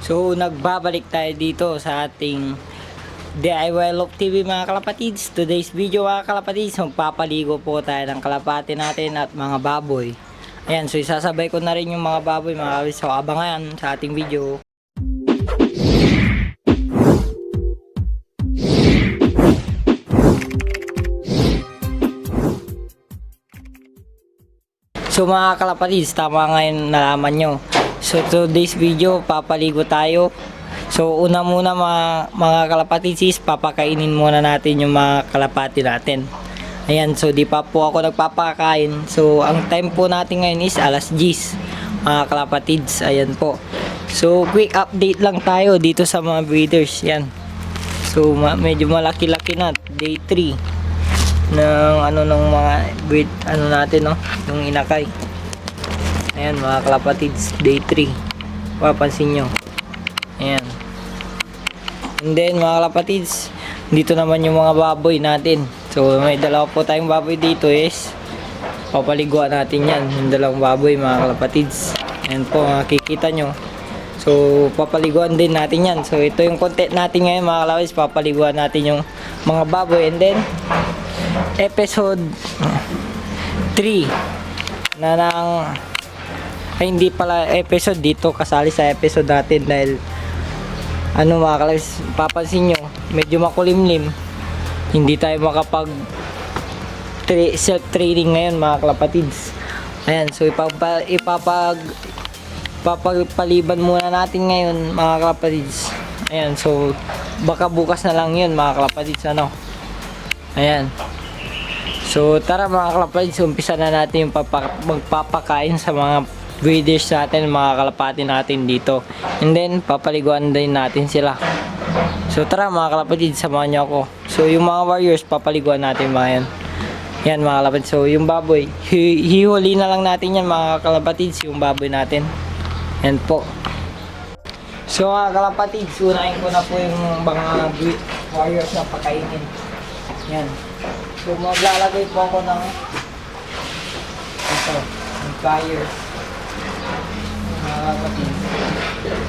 So, nagbabalik tayo dito sa ating DIY Loop TV mga kalapatids. Today's video mga kalapatids, magpapaligo po tayo ng kalapati natin at mga baboy. Ayan, so isasabay ko na rin yung mga baboy mga kalapatids. So, abangan sa ating video. So mga kalapatids, tama ngayon nalaman nyo. So today's video, papaligo tayo. So una muna mga kalapatids is papakainin muna natin yung mga kalapati natin. Ayan, so di pa po ako nagpapakain. So ang time po natin ngayon is alas 10 mga kalapatids. Ayan po. So quick update lang tayo dito sa mga breeders. Yan. So medyo malaki-laki na. Day 3 ng ng mga breed natin, no, yung inakay. Ayan mga kalapatids, day 3 papansin nyo. Ayan, and then mga kalapatids, dito naman yung mga baboy natin. So may dalawa po tayong baboy dito, is papaliguan natin yan, yung dalawang baboy mga kalapatids. Ayan po, makikita nyo. So papaliguan din natin yan. So ito yung content natin ngayon mga kalapatids, papaliguan natin yung mga baboy. And then episode 3 na hindi pala episode dito, kasali sa episode natin dahil mga kalapatids, papansin nyo medyo makulimlim, hindi tayo makapag self training ngayon mga kalapatids. Ayan, so ipapaliban muna natin ngayon mga kalapatids. Ayan, so baka bukas na lang yun mga kalapatids. Ayan. So tara mga kalapatids, umpisa na natin yung magpapakain sa mga breeders natin, mga kalapati natin dito. And then papaliguan din natin sila. So tara mga kalapatids, samahan nyo ako. So yung mga warriors, papaliguan natin mga yan. Yan mga kalapatids. So yung baboy, hihuli na lang natin yan mga kalapatids, yung baboy natin. Yan po. So mga kalapatids, unahin ko na po yung mga warriors na pakainin. Yan. So maglalagay po ako ng yung fire. Mga kalapatids. Then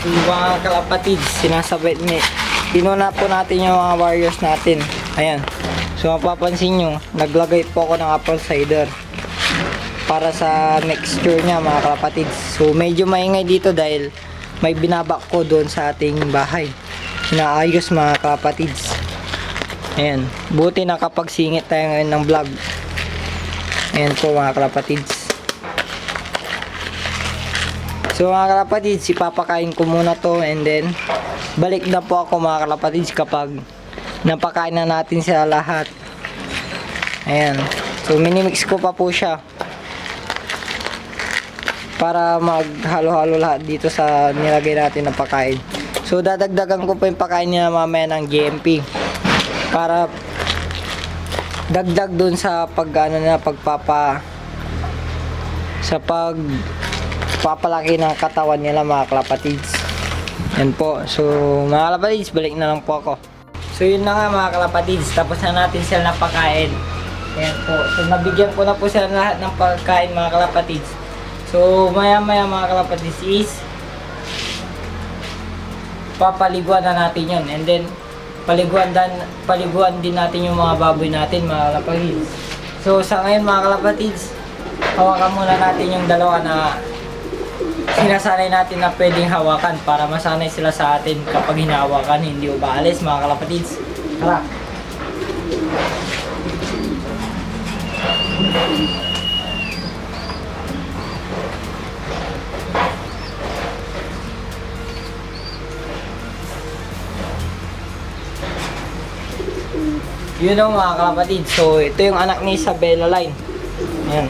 yung mga kalapatids, sinasabit pinuna po natin yung mga warriors natin. Ayan, so mapapansin nyo, naglagay po ako ng apple cider para sa mixture nya mga kalapatids. So medyo maingay dito dahil may binabak ko doon sa ating bahay, inaayos mga kalapatids. Ayan, buti nakapagsingit tayo ngayon ng vlog. Ayan po mga kalapatids. So mga kalapatids, ipapakain ko muna to, and then balik na po ako mga kalapatids kapag napakain na natin sila lahat. Ayan, so minimix ko pa po siya para maghalo-halo lahat dito sa nilagay natin na pakain. So dadagdagan ko pa yung pakain niya mamaya ng GMP para dagdag dun sa papalaki ng katawan nila mga kalapatids. Yan po. So mga kalapatids, balik na lang po ako. So yun na nga mga kalapatids, tapos na natin sila napakain. Yan po. So nabigyan ko na po sila lahat ng pagkain mga kalapatids. So maya maya mga kalapatids is papaliguan na natin yun. And then paliguan din natin yung mga baboy natin mga kalapatids. So sa ngayon mga kalapatids, hawakan muna natin yung dalawa na sinasanay natin na pwedeng hawakan para masanay sila sa atin kapag hinahawakan, hindi ubaalis mga kalapatids. Tara! Yun o mga kalapatid. So, ito yung anak ni Isabela Line. Ayan.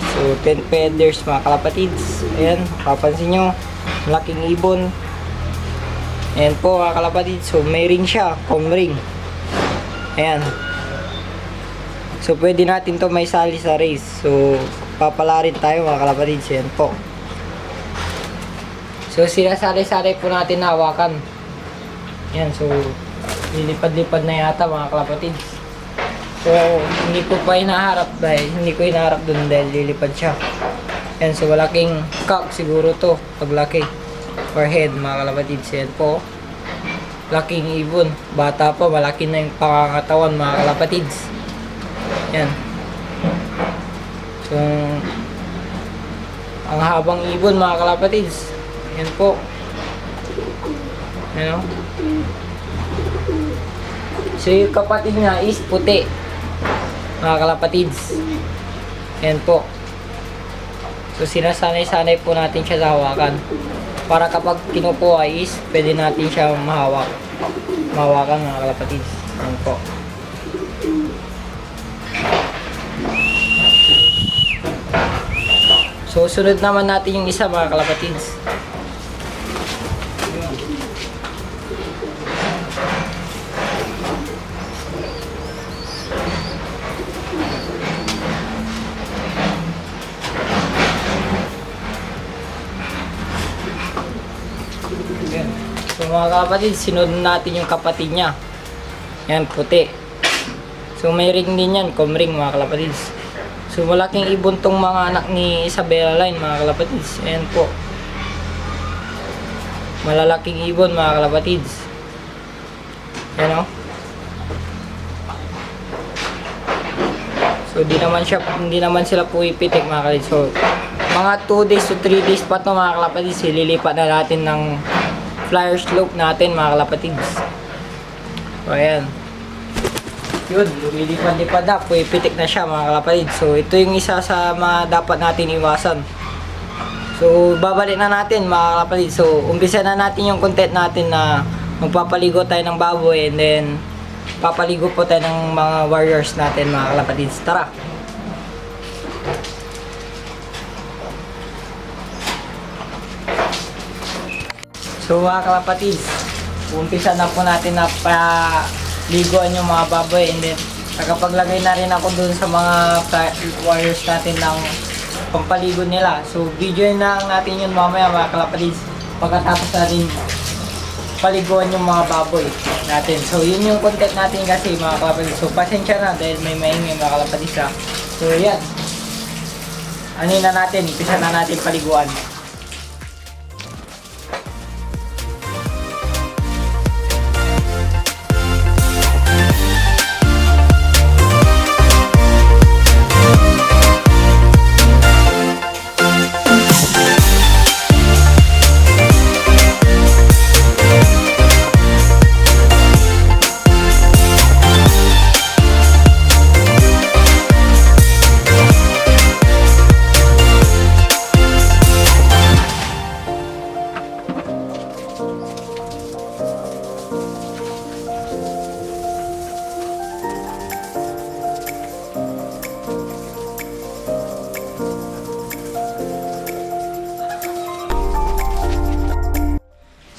So, 10 feathers mga kalapatids. Ayan, papansin nyo, malaking ibon. Ayan po mga kalapatids. So, may ring siya, comb ring. Ayan. So, pwede natin to may sali sa race. So, papala rin tayo mga kalapatids. Ayan po. So, sinasali-sali po natin na hawakan. Ayan, so, lilipad-lipad na yata mga kalapatids. So, hindi ko pa hinaharap dahil hindi ko hinaharap dun dahil lilipad siya. Ayan, so malaking cock siguro to paglaki. Or head mga kalapatids. Ayan po. Laking ibon. Bata pa, malaki na yung pangangatawan mga kalapatids. Ayan. So, ang habang ibon mga kalapatids. Ayan po. Ayan o. So, yung kapatid niya is puti. Mga kalapatids. Ayan po. So, sinasanay-sanay po natin siya sa hawakan. Para kapag kinukuha is, pwede natin siya mahawak. Mahawakan mga kalapatids. Ayan po. So, sunod naman natin yung isa mga kalapatids. So mga kapatid, sinunod natin yung kapatid niya. Yan, puti. So may ring din yan, comb ring mga kalapatids. So malaking ibon tong mga anak ni Isabela Line mga kalapatids. Ayan po. Malalaking ibon mga kalapatids. Ayan o. So hindi naman sila po ipitik mga kalapatids. So mga 2 days to 3 days pa to mga kalapatids. Ililipat na natin ng flyer slope natin mga kalapatids. So ayan. Yun, lumilipad-lipad na. Puipitik na siya mga kalapatids. So ito yung isa sa mga dapat natin iwasan. So babalik na natin mga kalapatids. So umpisa na natin yung content natin na magpapaligo tayo ng baboy. And then papaligo po tayo ng mga warriors natin mga kalapatids. Tara! So mga kalapatids, umpisa na po natin na paliguan yung mga baboy, and then nakapaglagay na rin ako dun sa mga warriors natin ng pampaligo nila. So video na natin yun mamaya mga kalapatids pagkatapos natin paliguan yung mga baboy natin. So yun yung content natin kasi mga kalapatids. So pasensya na dahil may maingay mga kalapatids ha. So yan, ano na natin, umpisa na natin paliguan.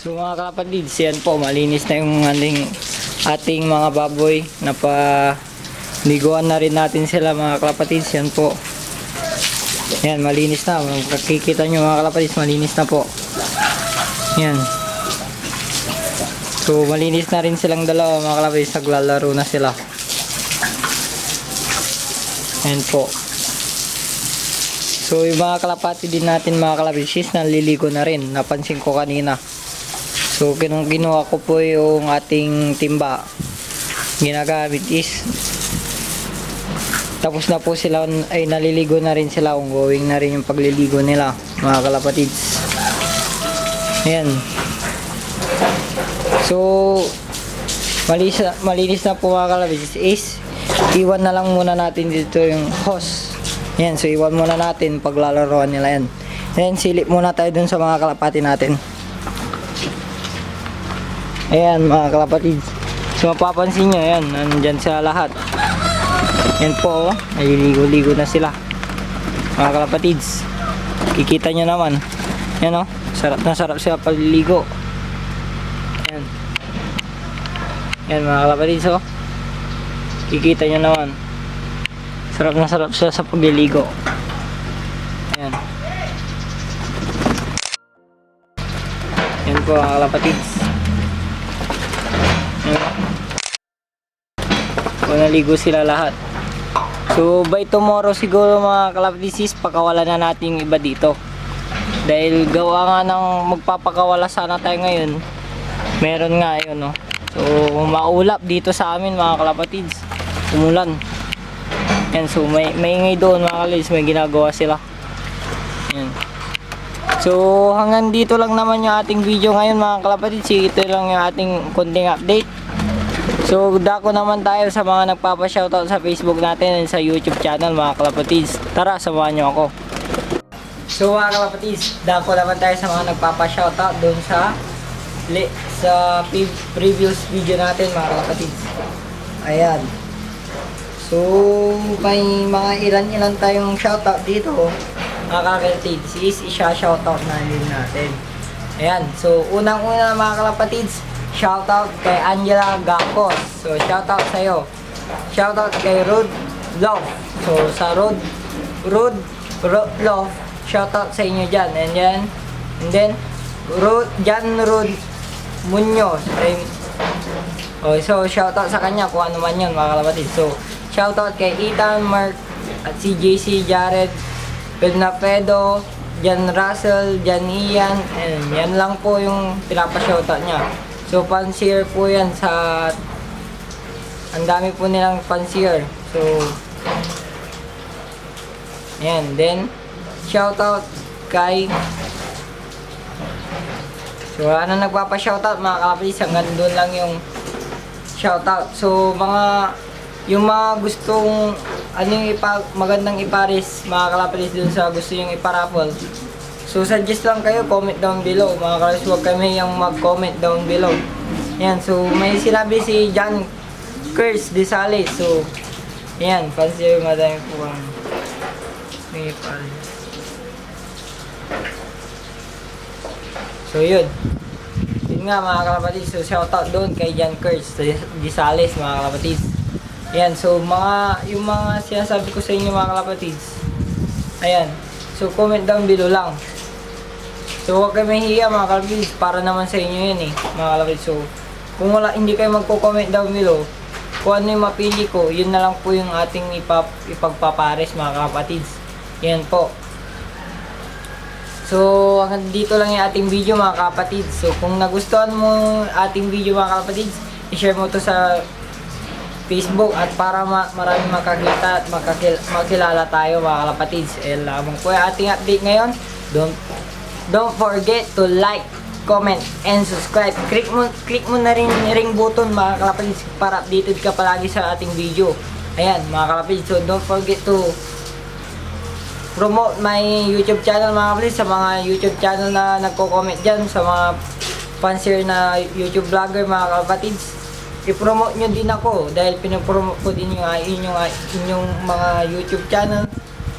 So mga kapatid, yan po, malinis na yung ating mga baboy. Napaliguan na rin natin sila mga kapatid. Yan po. Yan, malinis na. Makikita nyo mga kapatid, malinis na po. Yan. So malinis na rin silang dalawa mga kapatid. Naglalaro na sila. Yan po. So yung mga kalapati din natin mga kalapatid, naliligo na rin. Napansin ko kanina. So ginawa ko po yung ating timba. Ginagamit is tapos na po sila, ay naliligo na rin sila. Ongoing na rin yung pagliligo nila mga kalapatids. Ayan. So malinis na po mga kalapatids is iwan na lang muna natin dito yung hose. Ayan, so iwan muna natin paglalaroan nila yan. Ayan, silip muna tayo dun sa mga kalapati natin. Ayan mga kalapatids. So So mapapansin nyo, yan, nandyan sila lahat. Yan po, oh, naliligo-ligo na sila. Mga kalapatids, kikita nyo naman. Yan, oh, sarap na sarap sila paliligo. Yan. Yan mga kalapatids, oh. Kikita nyo naman. Sarap na sarap sila sa pagliligo. Yan. Yan po mga kalapatids. So, naligo sila lahat. So by tomorrow siguro mga kalapatids, pakawalan na natin yung iba dito. Dahil gawa nga ng magpapakawala sana tayo ngayon. Meron nga yun, no. So maulap dito sa amin mga kalapatids. Umulan. Yan, so may ingay doon mga kalapatids, may ginagawa sila. Yan. So hanggang dito lang naman yung ating video ngayon mga kalapatids. Ito lang yung ating konting update. So dako naman tayo sa mga nagpapa-shoutout sa Facebook natin and sa YouTube channel mga kalapatids. Tara, samahan nyo ako. So mga kalapatids, dako naman tayo sa mga nagpapa-shoutout doon sa previous video natin mga kalapatids. Ayan. So may mga ilan-ilan tayong shoutout dito mga kalapatids. Isa-shoutout na din natin. Ayan. So unang-una mga kalapatids, shoutout kay Angela Gacos. So shoutout sa'yo. Shoutout kay Rod Love. So sa Rod Love, shoutout sa inyo dyan. And then Jan Rod Munoz. Oh, so shoutout sa kanya kung ano man yun mga kalapatid. So shoutout kay Ethan, Mark, at si JC, Jared, Pednafedo, Jan Russell, Jan Ian. And yan lang po yung pinapa-shoutout niya. So pansier po yan sa, ang dami po nilang pansier. So ayan. Then shoutout kay, so ano nagpapa-shoutout mga kalapatids, hanggang doon lang yung shoutout. So yung mga gustong ano yung magandang iparis mga kalapatids doon sa gusto yung iparapol, so suggest lang kayo, comment down below mga kalapatids. Huwag kami yung mag-comment down below. Yan, so may sinabi si John Curse de Sales. So yan, pansin yung madami po ang may iparis. So yun nga mga kalapatids. So shoutout doon kay John Curse de Sales mga kalapatids. Ayan, so yung mga sinasabi ko sa inyo mga kalapatids, ayan, so comment down below lang. So huwag kayo mahihiya mga kalapatids, para naman sa inyo yun mga kalapatids. So kung hindi kayo magko-comment down below kung ano yung mapili ko, yun na lang po yung ating ipagpapares mga kalapatids. Yan po. So hanggang dito lang yung ating video mga kalapatids. So kung nagustuhan mo ating video mga kalapatids, i-share mo to sa Facebook at para maraming makakita at makilala tayo mga kalapatids. Lamang po yung ating update ngayon. Don't forget to like, comment, and subscribe. Click mo na rin ring button mga kalapatids para updated ka palagi sa ating video. Ayan mga kalapatids. So don't forget to promote my YouTube channel mga kalapatids, sa mga YouTube channel na nagko-comment dyan, sa mga fancier na YouTube vlogger mga kalapatids. I-promote nyo din ako dahil pinapromote ko din yung inyong mga YouTube channel.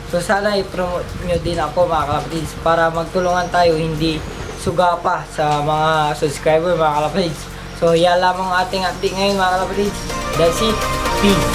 So sana i-promote nyo din ako mga kalapatids para magtulungan tayo, hindi suga pa sa mga subscriber mga kalapatids. So yan lamang ating update ngayon mga kalapatids. That's it. Peace.